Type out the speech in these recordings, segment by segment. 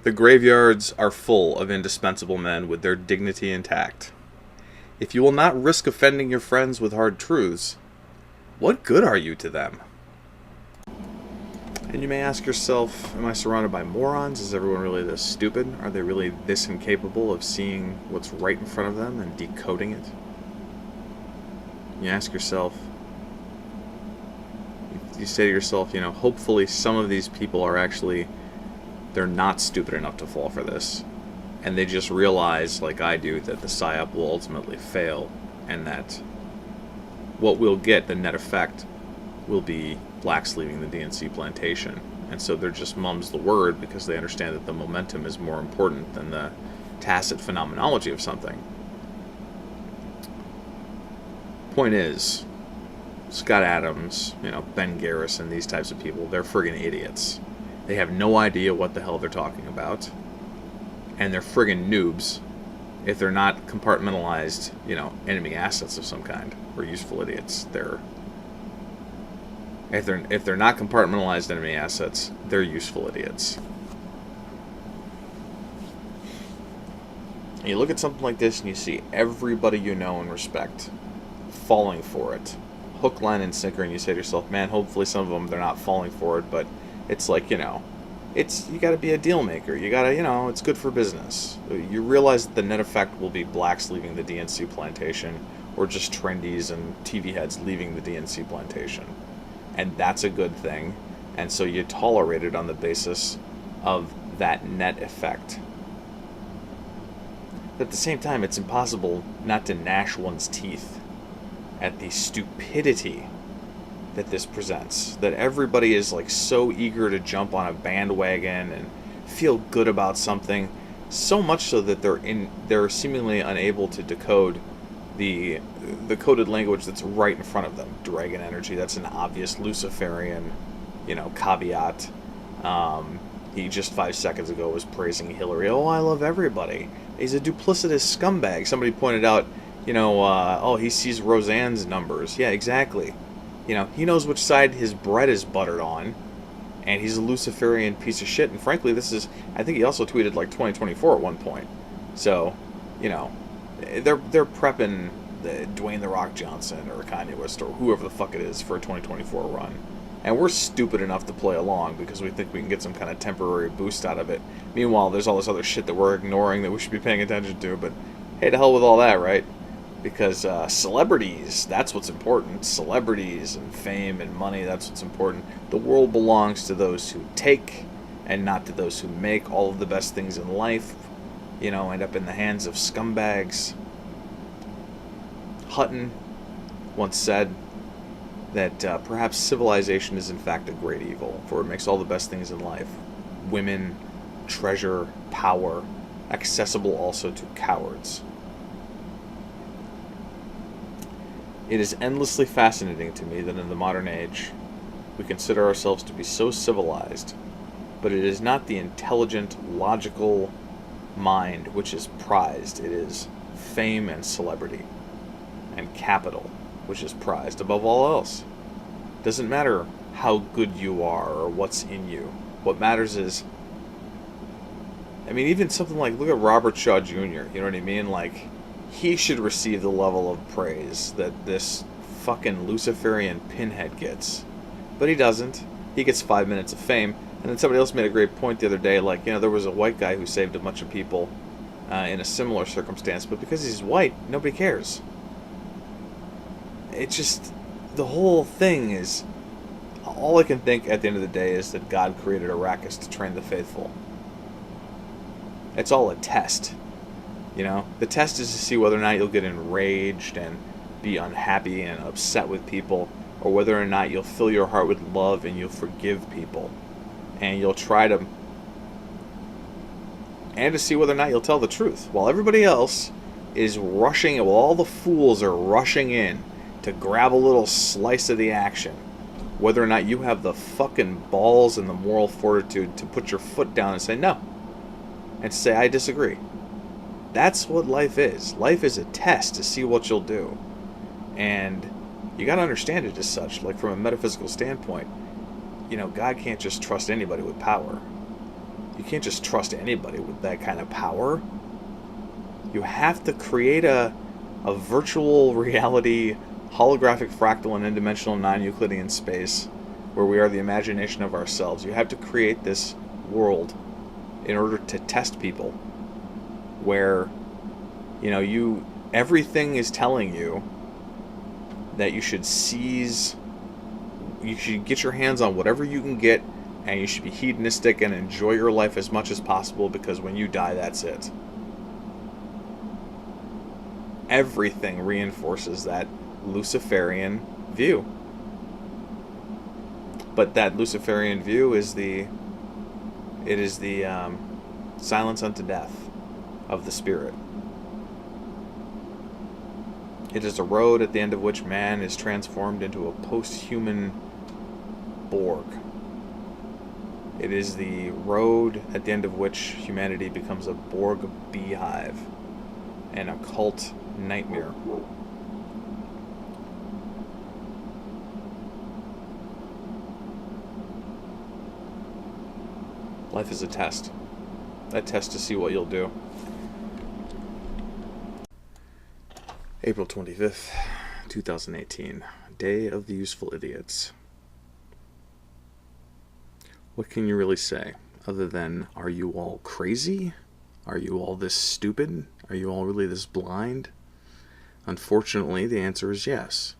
The graveyards are full of indispensable men with their dignity intact. If you will not risk offending your friends with hard truths, what good are you to them? And you may ask yourself, am I surrounded by morons? Is everyone really this stupid? Are they really this incapable of seeing what's right in front of them and decoding it? You ask yourself, you say to yourself, hopefully some of these people are actually, they're not stupid enough to fall for this. And they just realize, like I do, that the Psyop will ultimately fail, and that what we'll get, the net effect, will be blacks leaving the DNC plantation. And so they're just mum's the word because they understand that the momentum is more important than the tacit phenomenology of something. Point is, Scott Adams, Ben Garrison, these types of people, they're friggin' idiots. They have no idea what the hell they're talking about. And they're friggin' noobs if they're not compartmentalized, enemy assets of some kind, or useful idiots. If they're not compartmentalized enemy assets, they're useful idiots. And you look at something like this and you see everybody you know and respect falling for it. Hook, line, and sinker, and you say to yourself, man, hopefully some of them, they're not falling for it, but it's like, you gotta be a deal maker. You gotta, it's good for business. You realize that the net effect will be blacks leaving the DNC plantation, or just trendies and TV heads leaving the DNC plantation. And that's a good thing. And so you tolerate it on the basis of that net effect. But at the same time, it's impossible not to gnash one's teeth at the stupidity that this presents. That everybody is like so eager to jump on a bandwagon and feel good about something, so much so that they're seemingly unable to decode the coded language that's right in front of them. Dragon energy, that's an obvious Luciferian, caveat. He just 5 seconds ago was praising Hillary. Oh, I love everybody. He's a duplicitous scumbag. Somebody pointed out, he sees Roseanne's numbers. Yeah, exactly. He knows which side his bread is buttered on, and he's a Luciferian piece of shit. And frankly, I think he also tweeted like 2024 at one point. So, they're prepping Dwayne The Rock Johnson or Kanye West or whoever the fuck it is for a 2024 run. And we're stupid enough to play along because we think we can get some kind of temporary boost out of it. Meanwhile, there's all this other shit that we're ignoring that we should be paying attention to. But hey, to hell with all that, right? Because celebrities, that's what's important. Celebrities and fame and money, that's what's important. The world belongs to those who take and not to those who make. All of the best things in life, end up in the hands of scumbags. Hutton once said that perhaps civilization is in fact a great evil, for it makes all the best things in life, women, treasure, power, accessible also to cowards. It is endlessly fascinating to me that in the modern age, we consider ourselves to be so civilized, but it is not the intelligent, logical mind which is prized. It is fame and celebrity and capital which is prized above all else. It doesn't matter how good you are or what's in you. What matters is, even something like, look at Robert Shaw Jr., you know what I mean? Like, he should receive the level of praise that this fucking Luciferian pinhead gets. But he doesn't. He gets 5 minutes of fame. And then somebody else made a great point the other day, like, there was a white guy who saved a bunch of people in a similar circumstance, but because he's white, nobody cares. It's just, the whole thing is, all I can think at the end of the day is that God created Arrakis to train the faithful. It's all a test. The test is to see whether or not you'll get enraged and be unhappy and upset with people, or whether or not you'll fill your heart with love and you'll forgive people. And you'll try to... And to see whether or not you'll tell the truth. While everybody else is rushing, while all the fools are rushing in to grab a little slice of the action, whether or not you have the fucking balls and the moral fortitude to put your foot down and say no. And say, I disagree. That's what life is. Life is a test to see what you'll do. And you got to understand it as such, like from a metaphysical standpoint. God can't just trust anybody with power. You can't just trust anybody with that kind of power. You have to create a virtual reality, holographic, fractal, and n-dimensional non-Euclidean space where we are the imagination of ourselves. You have to create this world in order to test people where, everything is telling you that you should get your hands on whatever you can get, and you should be hedonistic and enjoy your life as much as possible, because when you die, that's it. Everything reinforces that Luciferian view. But that Luciferian view is the silence unto death of the spirit. It is a road at the end of which man is transformed into a post-human Borg. It is the road at the end of which humanity becomes a Borg beehive, an occult nightmare. Life is a test. A test to see what you'll do. April 25th, 2018. Day of the Useful Idiots. What can you really say other than, are you all crazy? Are you all this stupid? Are you all really this blind? Unfortunately, the answer is yes.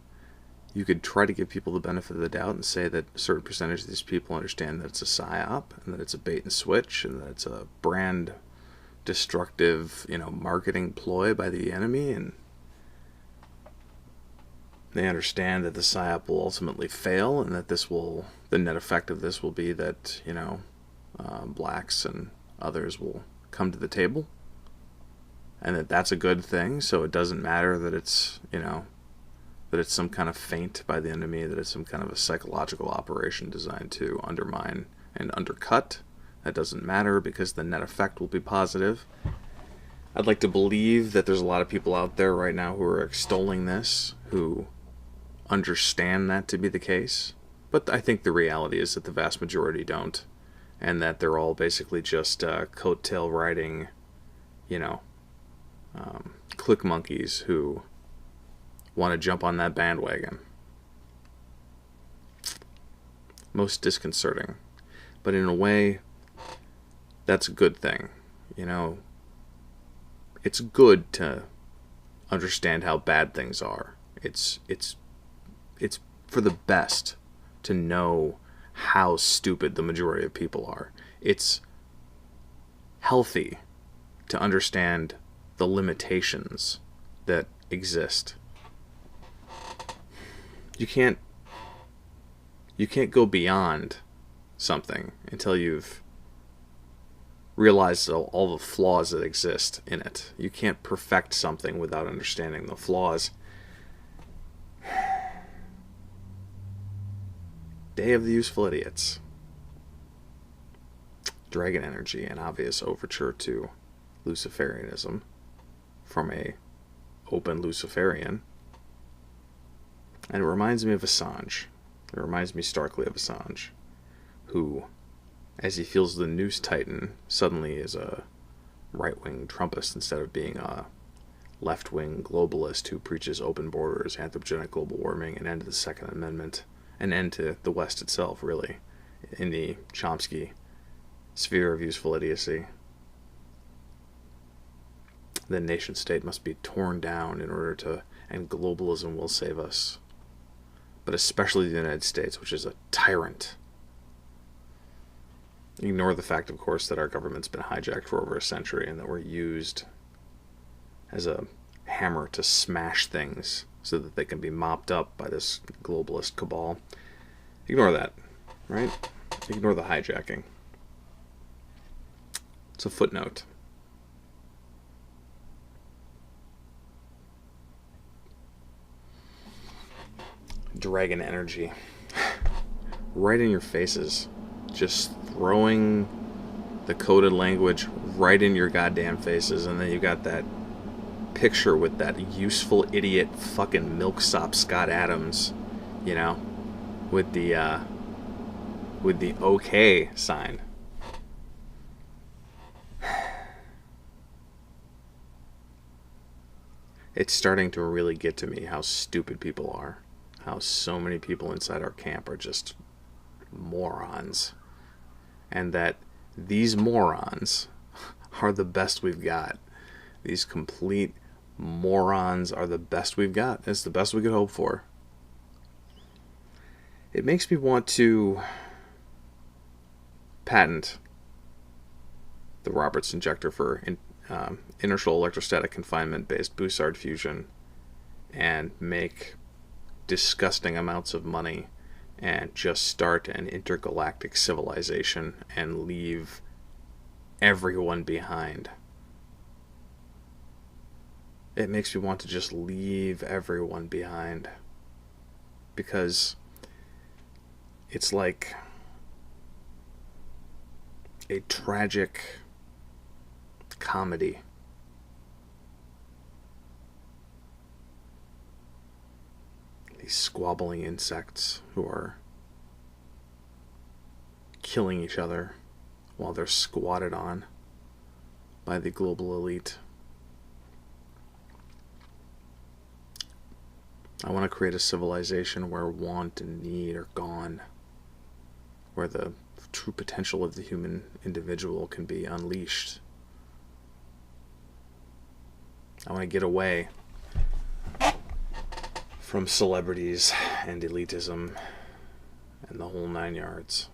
You could try to give people the benefit of the doubt and say that a certain percentage of these people understand that it's a psyop, and that it's a bait and switch, and that it's a brand destructive, marketing ploy by the enemy, and they understand that the psyop will ultimately fail, and that the net effect of this will be that, blacks and others will come to the table, and that's a good thing. So it doesn't matter that it's, that it's some kind of feint by the enemy, that it's some kind of a psychological operation designed to undermine and undercut. That doesn't matter, because the net effect will be positive. I'd like to believe that there's a lot of people out there right now who are extolling this, who understand that to be the case. But I think the reality is that the vast majority don't, and that they're all basically just coattail riding, click monkeys who want to jump on that bandwagon. Most disconcerting. But in a way, that's a good thing. It's good to understand how bad things are. It's for the best to know how stupid the majority of people are. It's healthy to understand the limitations that exist. You can't go beyond something until you've realized all the flaws that exist in it. You can't perfect something without understanding the flaws. Day of the Useful Idiots. Dragon energy, an obvious overture to Luciferianism from a open Luciferian. And it reminds me of Assange. It reminds me starkly of Assange, who, as he feels the noose tighten, suddenly is a right-wing Trumpist instead of being a left-wing globalist who preaches open borders, anthropogenic global warming, an end to the Second Amendment, an end to the West itself, really, in the Chomsky sphere of useful idiocy. The nation-state must be torn down in order to, and globalism will save us. But especially the United States, which is a tyrant. Ignore the fact, of course, that our government's been hijacked for over a century and that we're used as a hammer to smash things so that they can be mopped up by this globalist cabal. Ignore that, right? Ignore the hijacking. It's a footnote. Dragon energy. Right in your faces. Just throwing the coded language right in your goddamn faces, and then you got that picture with that useful idiot fucking milksop Scott Adams, with the OK sign. It's starting to really get to me how stupid people are. How so many people inside our camp are just morons. And that these morons are the best we've got. These complete morons are the best we've got. It's the best we could hope for. It makes me want to patent the Roberts injector for inertial electrostatic confinement based Bussard fusion and make disgusting amounts of money and just start an intergalactic civilization and leave everyone behind. It makes me want to just leave everyone behind, because it's like a tragic comedy. These squabbling insects who are killing each other while they're squatted on by the global elite. I want to create a civilization where want and need are gone, where the true potential of the human individual can be unleashed. I want to get away from celebrities and elitism and the whole 9 yards.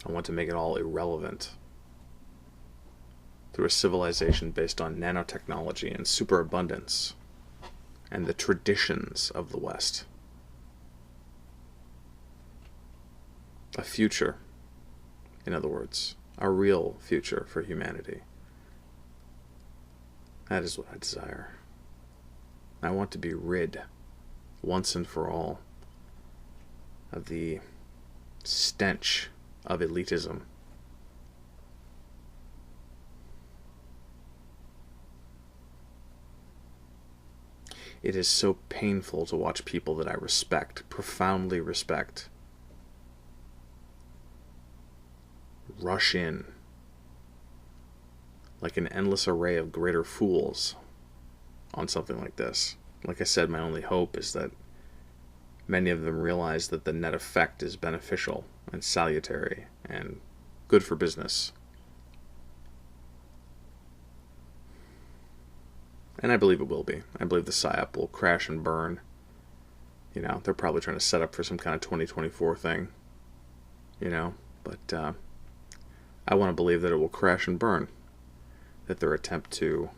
I want to make it all irrelevant through a civilization based on nanotechnology and superabundance and the traditions of the West. A future, in other words, a real future for humanity. That is what I desire. I want to be rid, once and for all, of the stench of elitism. It is so painful to watch people that I respect, profoundly respect, rush in like an endless array of greater fools on something like this. Like I said, my only hope is that many of them realize that the net effect is beneficial and salutary and good for business. And I believe it will be. I believe the Psyop will crash and burn. You know, they're probably trying to set up for some kind of 2024 thing. You know, but I want to believe that it will crash and burn. That their attempt to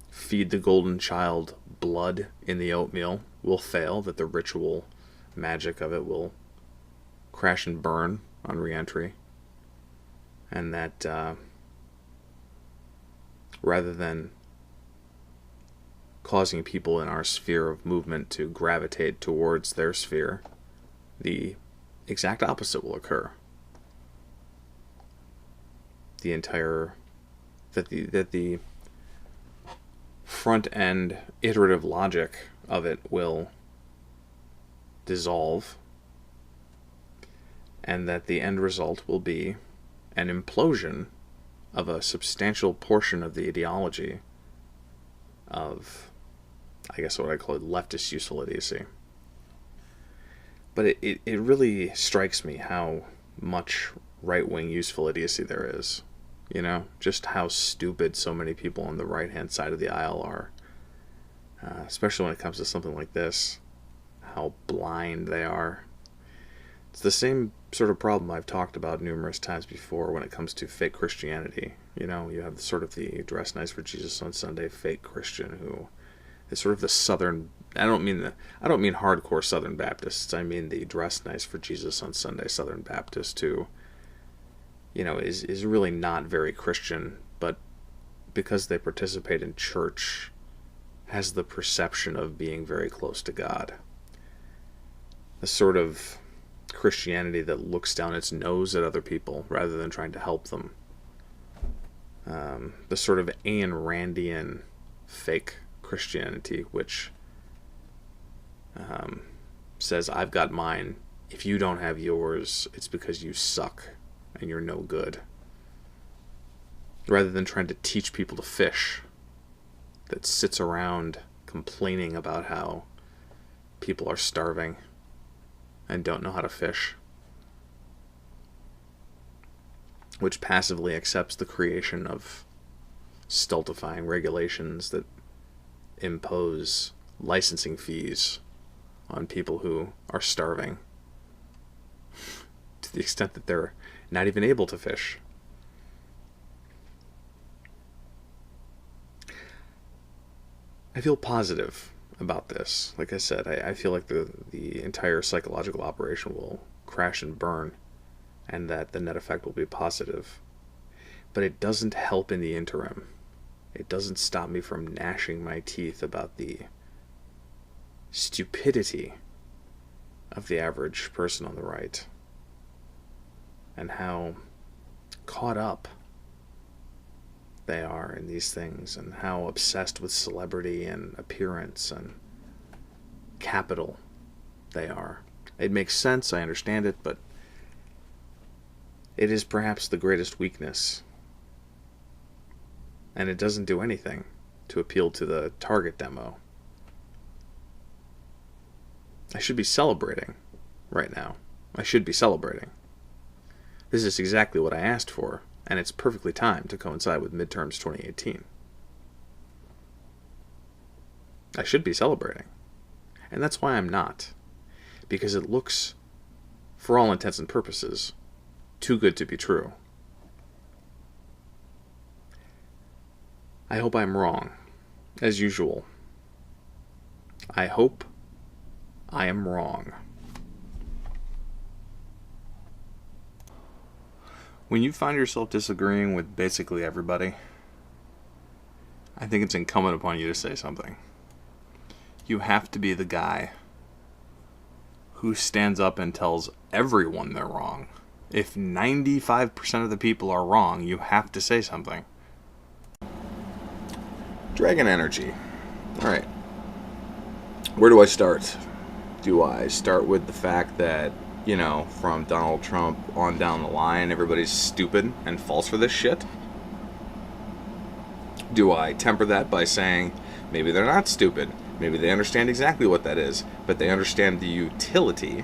feed the golden child blood in the oatmeal will fail. That the ritual magic of it will crash and burn on re-entry. And that rather than causing people in our sphere of movement to gravitate towards their sphere, the exact opposite will occur. That the front end iterative logic of it will dissolve, and that the end result will be an implosion of a substantial portion of the ideology of, I guess what I call it, leftist useful idiocy. But it really strikes me how much right-wing useful idiocy there is. You know, just how stupid so many people on the right-hand side of the aisle are. Especially when it comes to something like this. How blind they are. It's the same sort of problem I've talked about numerous times before when it comes to fake Christianity. You know, you have sort of the dress nice for Jesus on Sunday fake Christian who is sort of the southern... I don't mean hardcore Southern Baptists. I mean the dress nice for Jesus on Sunday Southern Baptist who, you know, is really not very Christian, but because they participate in church, has the perception of being very close to God. A sort of Christianity that looks down its nose at other people rather than trying to help them. The sort of Ayn Randian fake Christianity, which says, I've got mine. If you don't have yours, it's because you suck and you're no good. rather than trying to teach people to fish, that sits around complaining about how people are starving and don't know how to fish, which passively accepts the creation of stultifying regulations that impose licensing fees on people who are starving to the extent that they're not even able to fish. I feel positive about this. Like I said, I feel like the entire psychological operation will crash and burn, and that the net effect will be positive. But it doesn't help in the interim. It doesn't stop me from gnashing my teeth about the stupidity of the average person on the right, and how caught up they are in these things, and how obsessed with celebrity and appearance and capital they are. It makes sense, I understand it, but it is perhaps the greatest weakness. And it doesn't do anything to appeal to the target demo. I should be celebrating right now. I should be celebrating. This is exactly what I asked for, and it's perfectly timed to coincide with midterms 2018. I should be celebrating. And that's why I'm not. Because it looks, for all intents and purposes, too good to be true. I hope I'm wrong, as usual. I hope I am wrong. When you find yourself disagreeing with basically everybody, I think it's incumbent upon you to say something. You have to be the guy who stands up and tells everyone they're wrong. If 95% of the people are wrong, you have to say something. Dragon energy. Alright. Where do I start? Do I start with the fact that, you know, from Donald Trump on down the line, everybody's stupid and falls for this shit? Do I temper that by saying, maybe they're not stupid, maybe they understand exactly what that is, but they understand the utility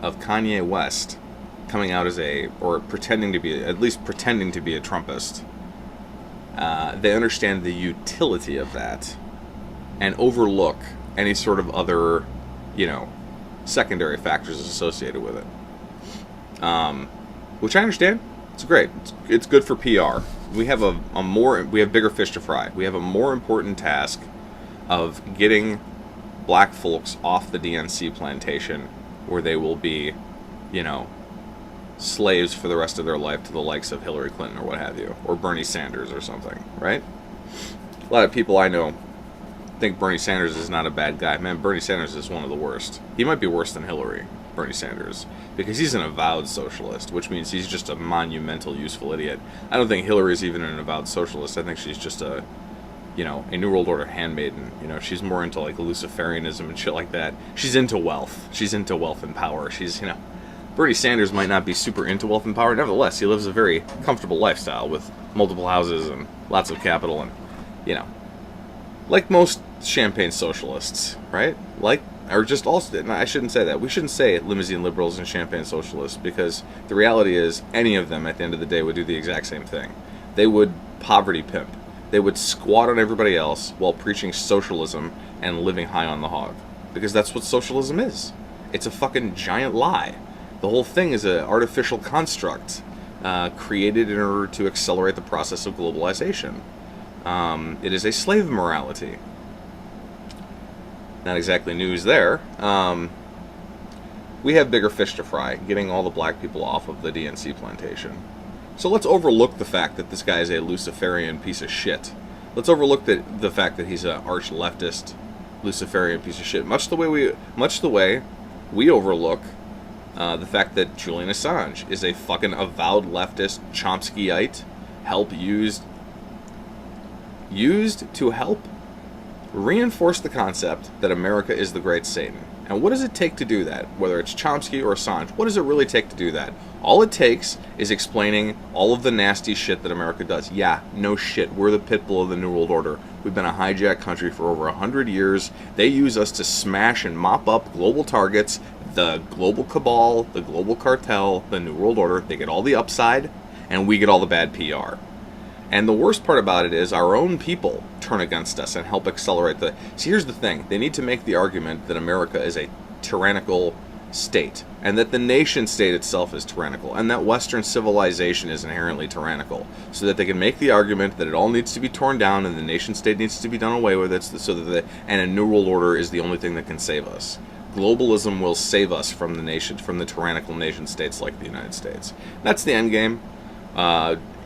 of Kanye West coming out as or pretending to be, at least pretending to be a Trumpist. They understand the utility of that and overlook any sort of other, you know, secondary factors associated with it. Which I understand. It's great. It's good for PR. We have we have bigger fish to fry. We have a more important task of getting black folks off the DNC plantation, where they will be, you know, slaves for the rest of their life to the likes of Hillary Clinton or what have you, or Bernie Sanders or something, right? A lot of people I know think Bernie Sanders is not a bad guy. Man, Bernie Sanders is one of the worst. He might be worse than Hillary, Bernie Sanders, because he's an avowed socialist, which means he's just a monumental, useful idiot. I don't think Hillary's even an avowed socialist. I think she's just a New World Order handmaiden. You know, she's more into like Luciferianism and shit like that. She's into wealth. She's into wealth and power. Bernie Sanders might not be super into wealth and power. Nevertheless, he lives a very comfortable lifestyle with multiple houses and lots of capital and, like most champagne socialists, right? I shouldn't say that. We shouldn't say limousine liberals and champagne socialists, because the reality is any of them at the end of the day would do the exact same thing. They would poverty pimp. They would squat on everybody else while preaching socialism and living high on the hog. Because that's what socialism is. It's a fucking giant lie. The whole thing is an artificial construct created in order to accelerate the process of globalization. It is a slave morality. Not exactly news there. We have bigger fish to fry, getting all the black people off of the DNC plantation. So let's overlook the fact that this guy is a Luciferian piece of shit. Let's overlook the fact that he's an arch leftist Luciferian piece of shit. Much the way we overlook the fact that Julian Assange is a fucking avowed leftist Chomskyite, used to help reinforce the concept that America is the great Satan. And what does it take to do that? Whether it's Chomsky or Assange, what does it really take to do that? All it takes is explaining all of the nasty shit that America does. Yeah, no shit. We're the pit bull of the New World Order. We've been a hijacked country for over 100 years. They use us to smash and mop up global targets, the global cabal, the global cartel, the New World Order. They get all the upside, and we get all the bad PR. And the worst part about it is our own people turn against us and help accelerate the... See, here's the thing. They need to make the argument that America is a tyrannical state, and that the nation state itself is tyrannical, and that Western civilization is inherently tyrannical, so that they can make the argument that it all needs to be torn down and the nation state needs to be done away with, and a New World Order is the only thing that can save us. Globalism will save us from the tyrannical nation states like the United States. That's the end game.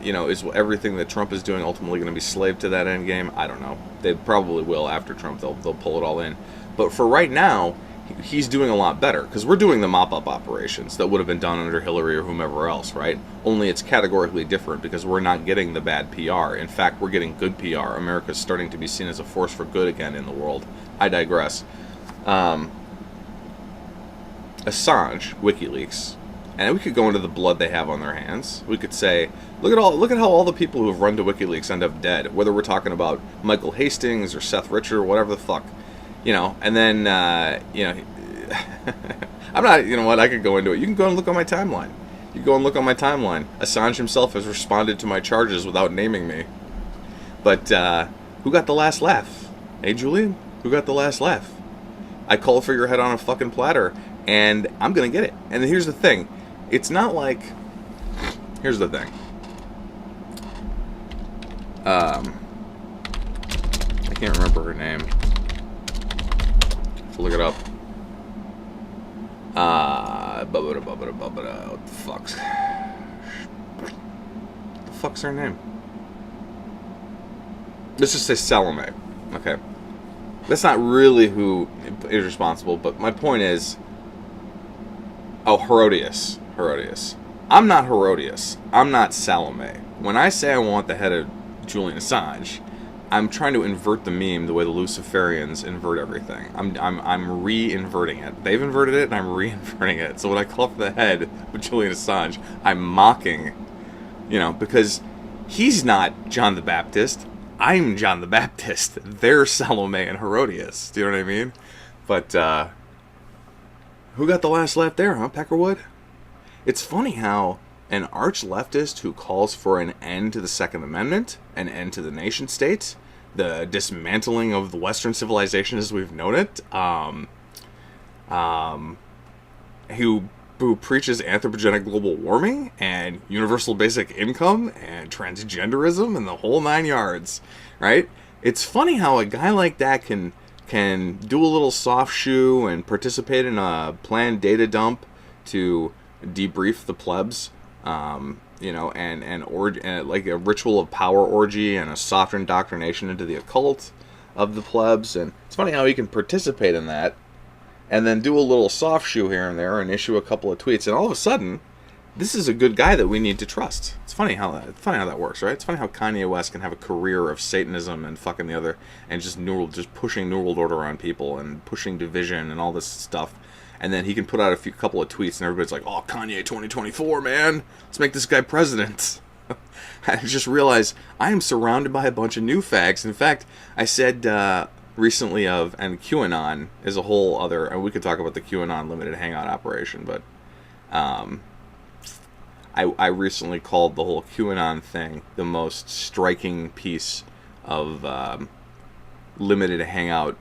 Is everything that Trump is doing ultimately going to be slave to that end game? I don't know. They probably will after Trump. They'll pull it all in. But for right now, he's doing a lot better, because we're doing the mop-up operations that would have been done under Hillary or whomever else, right? Only it's categorically different because we're not getting the bad PR. In fact, we're getting good PR. America's starting to be seen as a force for good again in the world. I digress. Assange, WikiLeaks, and we could go into the blood they have on their hands. We could say, look at how all the people who have run to WikiLeaks end up dead. Whether we're talking about Michael Hastings or Seth Richard or whatever the fuck, And then I'm not. You know what? I could go into it. You can go and look on my timeline. Assange himself has responded to my charges without naming me. But who got the last laugh? Hey, Julian, who got the last laugh? I called for your head on a fucking platter, and I'm gonna get it. And here's the thing. It's not like... Here's the thing. I can't remember her name. Look it up. What the fuck's... What the fuck's her name? Let's just say Salome. Okay. That's not really who is responsible, but my point is... Oh, Herodias. I'm not Herodias. I'm not Salome. When I say I want the head of Julian Assange, I'm trying to invert the meme the way the Luciferians invert everything. I'm re-inverting it. They've inverted it, and I'm re-inverting it. So when I call for the head of Julian Assange, I'm mocking, because he's not John the Baptist. I'm John the Baptist. They're Salome and Herodias. Do you know what I mean? But, who got the last laugh there, huh, Peckerwood? It's funny how an arch-leftist who calls for an end to the Second Amendment, an end to the nation-state, the dismantling of the Western civilization as we've known it, who preaches anthropogenic global warming and universal basic income and transgenderism and the whole 9 yards, right? It's funny how a guy like that can do a little soft shoe and participate in a planned data dump to debrief the plebs, and like a ritual of power orgy and a soft indoctrination into the occult of the plebs. And it's funny how he can participate in that and then do a little soft shoe here and there and issue a couple of tweets, and all of a sudden, this is a good guy that we need to trust. It's funny how that works, right? It's funny how Kanye West can have a career of Satanism and fucking the other, and just pushing New World Order on people and pushing division and all this stuff. And then he can put out a couple of tweets, and everybody's like, "Oh, Kanye 2024, man! Let's make this guy president." I just realized I am surrounded by a bunch of new fags. In fact, I said recently and QAnon is a whole other, and we could talk about the QAnon limited hangout operation, but I recently called the whole QAnon thing the most striking piece of limited hangout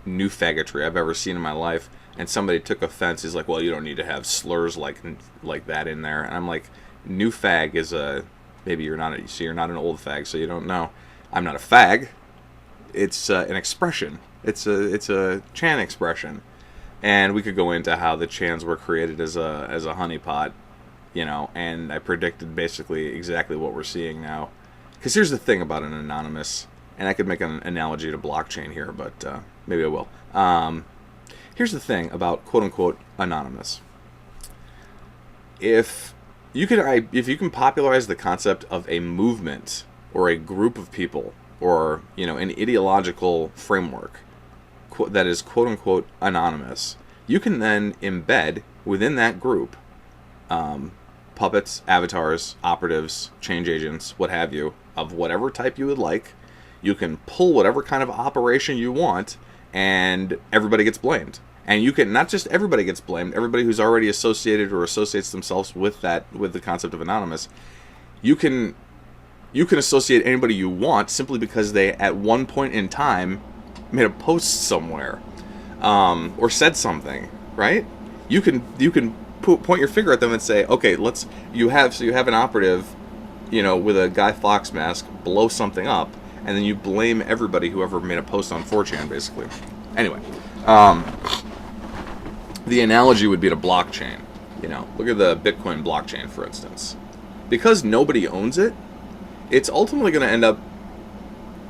new faggotry I've ever seen in my life. And somebody took offense. He's like, "Well, you don't need to have slurs like that in there." And I'm like, "New fag is maybe you're not an old fag, so you don't know. I'm not a fag. It's an expression. It's a Chan expression." And we could go into how the Chans were created as a honeypot, and I predicted basically exactly what we're seeing now. Because here's the thing about an anonymous, and I could make an analogy to blockchain here, but maybe I will. Here's the thing about quote-unquote anonymous. If you can popularize the concept of a movement or a group of people or an ideological framework, that is quote unquote anonymous, you can then embed within that group puppets, avatars, operatives, change agents, what have you, of whatever type you would like. You can pull whatever kind of operation you want, and everybody gets blamed. And you can, not just everybody gets blamed, everybody who's already associated or associates themselves with the concept of anonymous, you can associate anybody you want simply because they, at one point in time, made a post somewhere, or said something, right? You can point your finger at them and say, okay, you have an operative, with a Guy Fawkes mask, blow something up, and then you blame everybody who ever made a post on 4chan, basically. Anyway, the analogy would be to blockchain. Look at the Bitcoin blockchain, for instance. Because nobody owns it, it's ultimately going to end up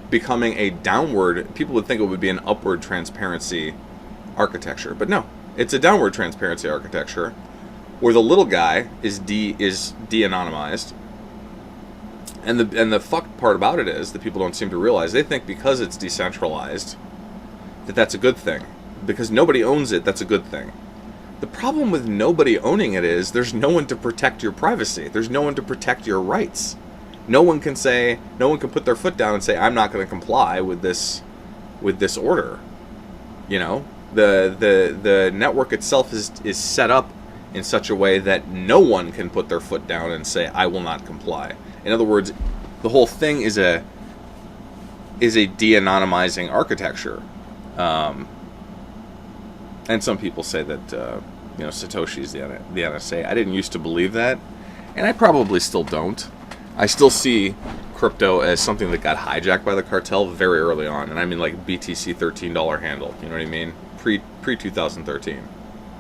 becoming a downward, people would think it would be an upward transparency architecture, but no, it's a downward transparency architecture where the little guy is de-anonymized. And the fucked part about it is that people don't seem to realize, they think because it's decentralized that's a good thing. Because nobody owns it, that's a good thing. The problem with nobody owning it is there's no one to protect your privacy. There's no one to protect your rights. No one can put their foot down and say, I'm not going to comply with this order. The network itself is set up in such a way that no one can put their foot down and say, I will not comply. In other words, the whole thing is a de-anonymizing architecture. And some people say that Satoshi's the NSA. I didn't used to believe that, and I probably still don't. I still see crypto as something that got hijacked by the cartel very early on, and I mean like BTC $13 handle. You know what I mean? Pre 2013,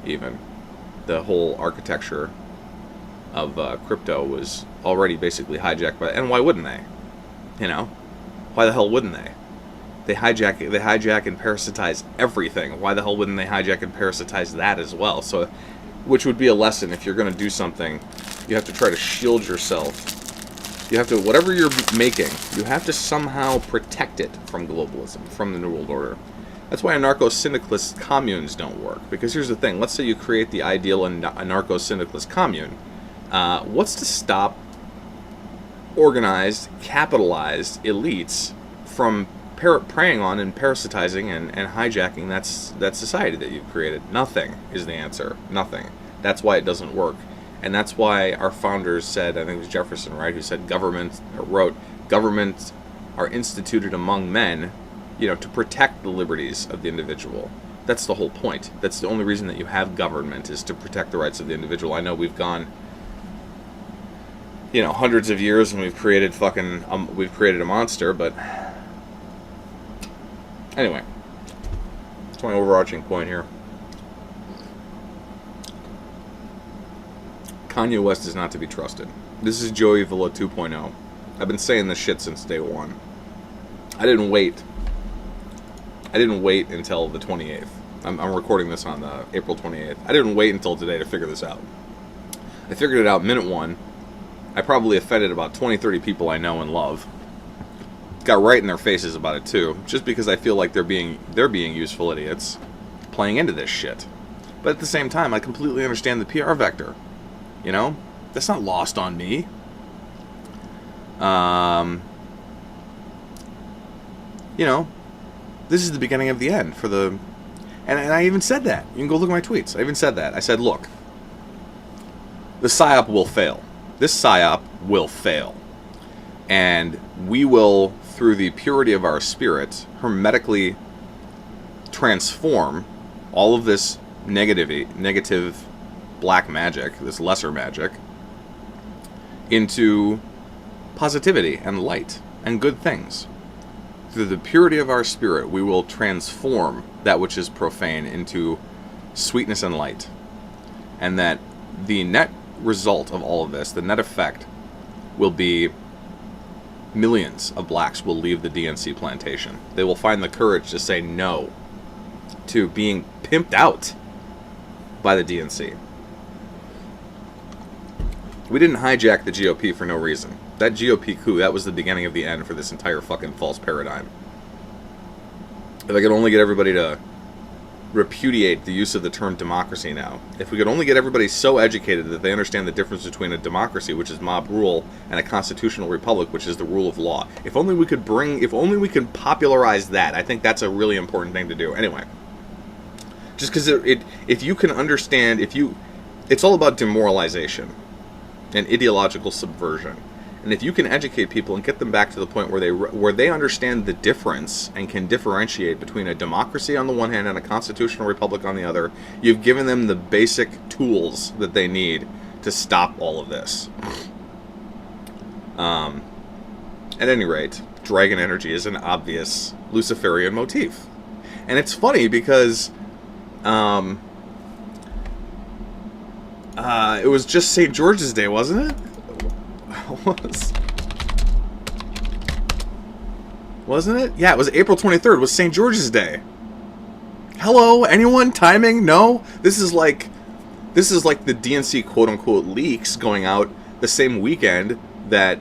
even the whole architecture of crypto was already basically hijacked by. And why wouldn't they? Why the hell wouldn't they? They hijack and parasitize everything. Why the hell wouldn't they hijack and parasitize that as well? So, which would be a lesson. If you're going to do something, you have to try to shield yourself. You have to, whatever you're making, you have to somehow protect it from globalism, from the New World Order. That's why anarcho-syndicalist communes don't work. Because here's the thing. Let's say you create the ideal anarcho-syndicalist commune. What's to stop organized, capitalized elites from preying on and parasitizing and hijacking that society that you've created? Nothing is the answer. Nothing. That's why it doesn't work. And that's why our founders said, I think it was Jefferson, right, who said governments are instituted among men, to protect the liberties of the individual. That's the whole point. That's the only reason that you have government, is to protect the rights of the individual. I know we've gone hundreds of years and we've created a monster, but anyway, that's my overarching point here. Kanye West is not to be trusted. This is Joey Villa 2.0. I've been saying this shit since day one. I didn't wait until the 28th. I'm recording this on April 28th. I didn't wait until today to figure this out. I figured it out minute one. I probably offended about 20-30 people I know and love. Got right in their faces about it too, just because I feel like they're being useful idiots playing into this shit. But at the same time, I completely understand the PR vector. That's not lost on me. This is the beginning of the end for the... And I even said that. You can go look at my tweets. I even said that. I said, look, the Psyop will fail. This Psyop will fail. And we will, through the purity of our spirit, hermetically transform all of this negative black magic, this lesser magic, into positivity and light and good things. Through the purity of our spirit, we will transform that which is profane into sweetness and light. And that the net result of all of this, the net effect, will be millions of blacks will leave the DNC plantation. They will find the courage to say no to being pimped out by the DNC. We didn't hijack the GOP for no reason. That GOP coup, that was the beginning of the end for this entire fucking false paradigm. If I could only get everybody to repudiate the use of the term democracy now. If we could only get everybody so educated that they understand the difference between a democracy, which is mob rule, and a constitutional republic, which is the rule of law. If only we could popularize that. I think that's a really important thing to do. Anyway, just because if you can understand, it's all about demoralization and ideological subversion. And if you can educate people and get them back to the point where they understand the difference and can differentiate between a democracy on the one hand and a constitutional republic on the other, you've given them the basic tools that they need to stop all of this. At any rate, dragon energy is an obvious Luciferian motif. And it's funny because it was just St. George's Day, wasn't it? Wasn't it? Yeah, it was April 23rd. Was St. George's Day. Hello, anyone? Timing? No? This is like the DNC quote-unquote leaks going out the same weekend that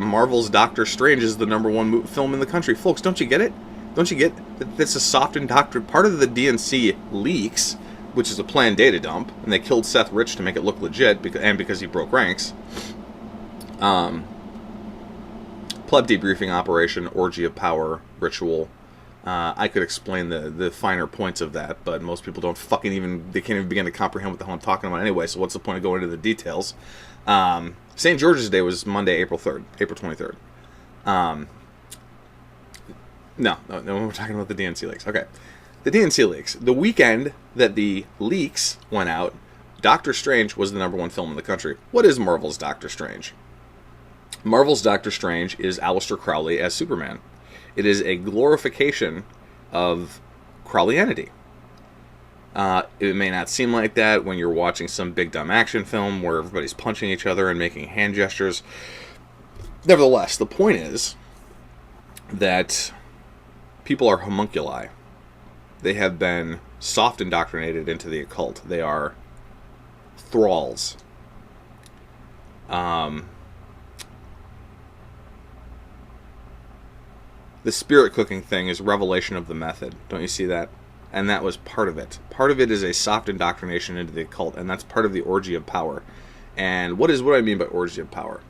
Marvel's Doctor Strange is the #1 film in the country. Folks, don't you get it? Don't you get that this is soft indoctrination? Part of the DNC leaks, which is a planned data dump, and they killed Seth Rich to make it look legit, because he broke ranks. Pleb debriefing operation, orgy of power, ritual. I could explain the finer points of that, but most people they can't even begin to comprehend what the hell I'm talking about anyway, so what's the point of going into the details? St. George's Day was Monday, April 23rd. No, we're talking about the DNC leaks. Okay. The DNC leaks. The weekend that the leaks went out, Doctor Strange was the #1 film in the country. What is Marvel's Doctor Strange? Marvel's Doctor Strange is Aleister Crowley as Superman. It is a glorification of Crowleyanity. It may not seem like that when you're watching some big dumb action film where everybody's punching each other and making hand gestures. Nevertheless, the point is that people are homunculi. They have been soft indoctrinated into the occult. They are thralls. The spirit cooking thing is revelation of the method. Don't you see that? And that was part of it. Part of it is a soft indoctrination into the occult, and that's part of the orgy of power. And what I mean by orgy of power?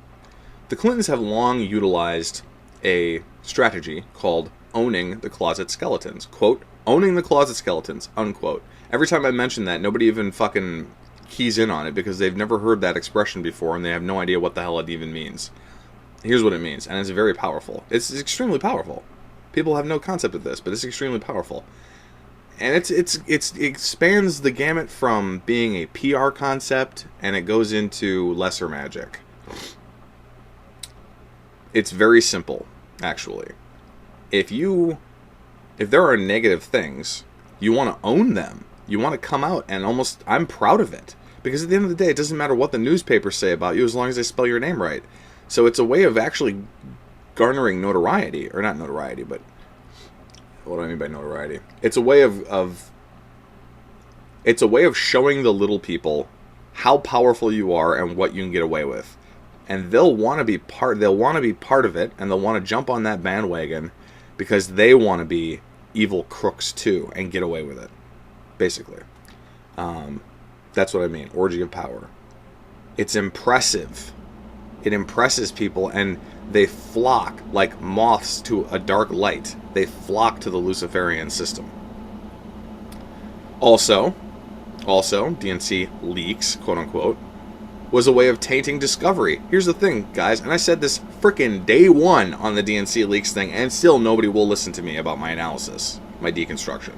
The Clintons have long utilized a strategy called owning the closet skeletons. Quote, owning the closet skeletons, unquote. Every time I mention that, nobody even fucking keys in on it because they've never heard that expression before and they have no idea what the hell it even means. Here's what it means, and it's very powerful. It's extremely powerful. People have no concept of this, but it's extremely powerful. And it expands the gamut from being a PR concept, and it goes into lesser magic. It's very simple, actually. If there are negative things, you want to own them. You want to come out and I'm proud of it. Because at the end of the day, it doesn't matter what the newspapers say about you as long as they spell your name right. So it's a way of actually garnering notoriety, or not notoriety, but what do I mean by notoriety? It's a way of showing the little people how powerful you are and what you can get away with. And they'll want to be part of it, and they'll want to jump on that bandwagon because they want to be evil crooks too and get away with it. Basically. That's what I mean. Orgy of power. It's impressive. It impresses people, and they flock like moths to a dark light. They flock to the Luciferian system. Also, DNC leaks, quote unquote, was a way of tainting discovery. Here's the thing, guys, and I said this frickin' day one on the DNC leaks thing, and still nobody will listen to me about my analysis, my deconstruction.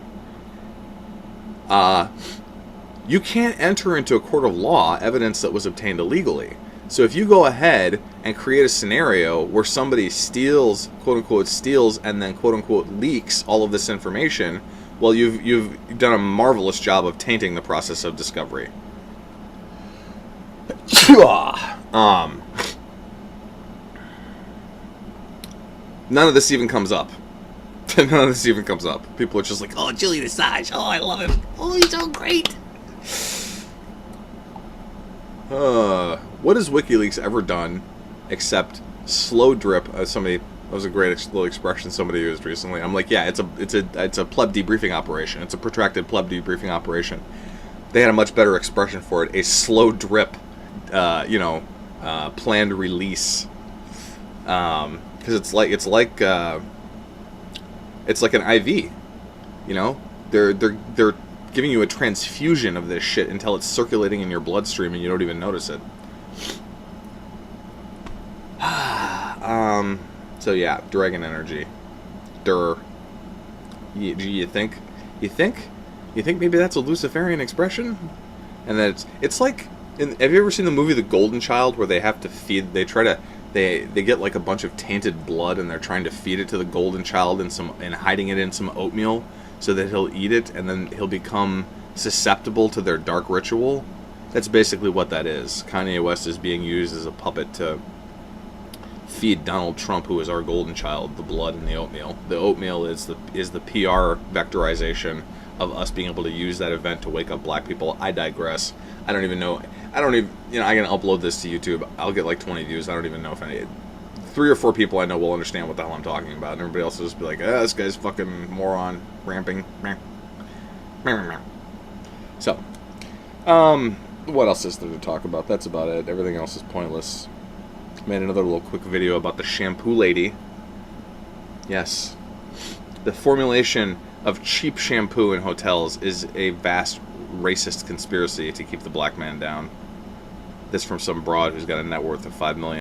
You can't enter into a court of law evidence that was obtained illegally. So if you go ahead and create a scenario where somebody steals, quote-unquote steals, and then quote-unquote leaks all of this information, well, you've done a marvelous job of tainting the process of discovery. None of this even comes up. None of this even comes up. People are just like, oh, Julian Assange, oh, I love him. Oh, he's so great. What has WikiLeaks ever done except slow drip? Somebody That was a great little expression somebody used recently. I'm like, yeah, it's a pleb debriefing operation. It's a protracted pleb debriefing operation. They had a much better expression for it: a slow drip, planned release. Because it's like an IV. You know, they're giving you a transfusion of this shit until it's circulating in your bloodstream and you don't even notice it. So yeah, dragon energy. You think maybe that's a Luciferian expression? And then it's like, have you ever seen the movie The Golden Child, where they have to feed, they get like a bunch of tainted blood and they're trying to feed it to the golden child and hiding it in some oatmeal so that he'll eat it and then he'll become susceptible to their dark ritual? That's basically what that is. Kanye West is being used as a puppet to feed Donald Trump, who is our golden child, the blood in the oatmeal. The oatmeal is the PR vectorization of us being able to use that event to wake up black people. I digress. I can upload this to YouTube. I'll get like 20 views. I don't even know if 3 or 4 people I know will understand what the hell I'm talking about, and everybody else will just be like, this guy's fucking moron, ramping. So, what else is there to talk about? That's about it. Everything else is pointless. Made another little quick video about the shampoo lady. Yes. The formulation of cheap shampoo in hotels is a vast racist conspiracy to keep the black man down. This from some broad who's got a net worth of $5 million.